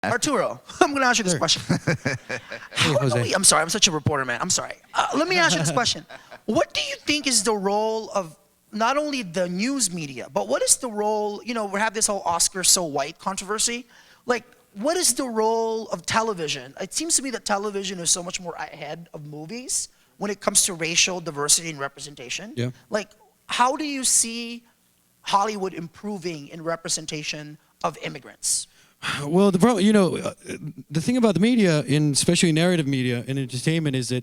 Arturo, I'm going to ask you this question. I'm sorry, I'm such a reporter, man. I'm sorry. Let me ask you this question. What do you think is the role of not only the news media, but what is the role, we have this whole Oscar so white controversy. Like, what is the role of television? It seems to me that television is so much more ahead of movies when it comes to racial diversity and representation. Yeah. Like, how do you see Hollywood improving in representation of immigrants? Well, the problem, the thing about the media, especially narrative media and entertainment, is that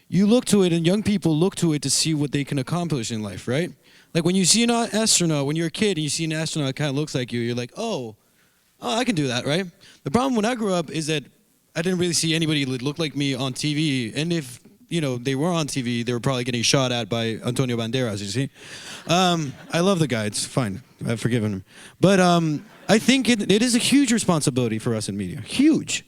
you look to it, and young people look to it to see what they can accomplish in life, right? Like when you see an astronaut, when you're a kid and you see an astronaut that kind of looks like you're like, oh, I can do that, right? The problem when I grew up is that I didn't really see anybody that looked like me on TV, and if they were on TV, they were probably getting shot at by Antonio Banderas, you see? I love the guy, it's fine, I've forgiven him. But I think it is a huge responsibility for us in media, huge.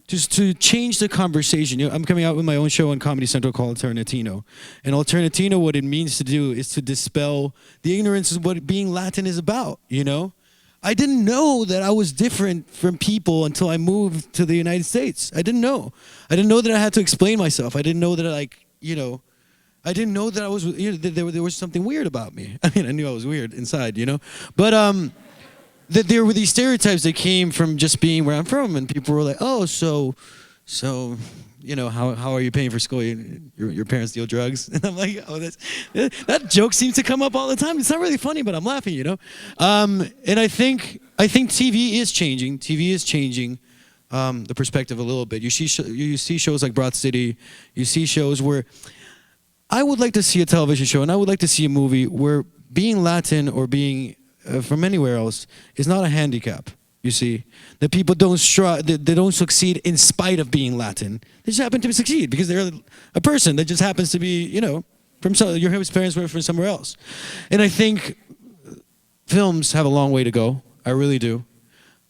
Just to change the conversation. I'm coming out with my own show on Comedy Central called Alternatino. And Alternatino, what it means to do is to dispel the ignorance of what being Latin is about, I didn't know that I was different from people until I moved to the United States. I didn't know. I didn't know that I had to explain myself. I didn't know that I didn't know that I was, that there was something weird about me. I mean, I knew I was weird inside, But that there were these stereotypes that came from just being where I'm from, and people were like, oh, so how are you paying for school? Your parents deal drugs? And I'm like, oh, that joke seems to come up all the time. It's not really funny, but I'm laughing, And I think TV is changing. TV is changing the perspective a little bit. You see shows like Broad City. You see shows where I would like to see a television show, and I would like to see a movie where being Latin or being from anywhere else is not a handicap. You see, that people don't they don't succeed in spite of being Latin. They just happen to succeed because they're a person that just happens to be, from your parents were from somewhere else. And I think films have a long way to go. I really do.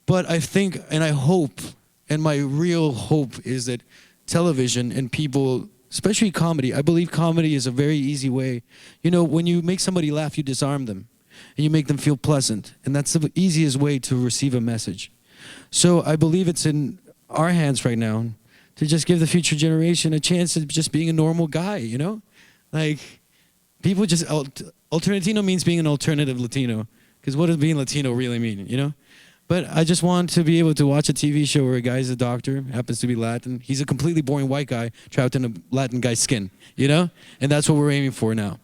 But I think, and I hope, and my real hope is that television and people, especially comedy, I believe comedy is a very easy way. When you make somebody laugh, you disarm them. And you make them feel pleasant. And that's the easiest way to receive a message. So I believe it's in our hands right now to just give the future generation a chance of just being a normal guy, Like, people just, Alternatino means being an alternative Latino. Because what does being Latino really mean, But I just want to be able to watch a TV show where a guy's a doctor, happens to be Latin. He's a completely boring white guy trapped in a Latin guy's skin, And that's what we're aiming for now.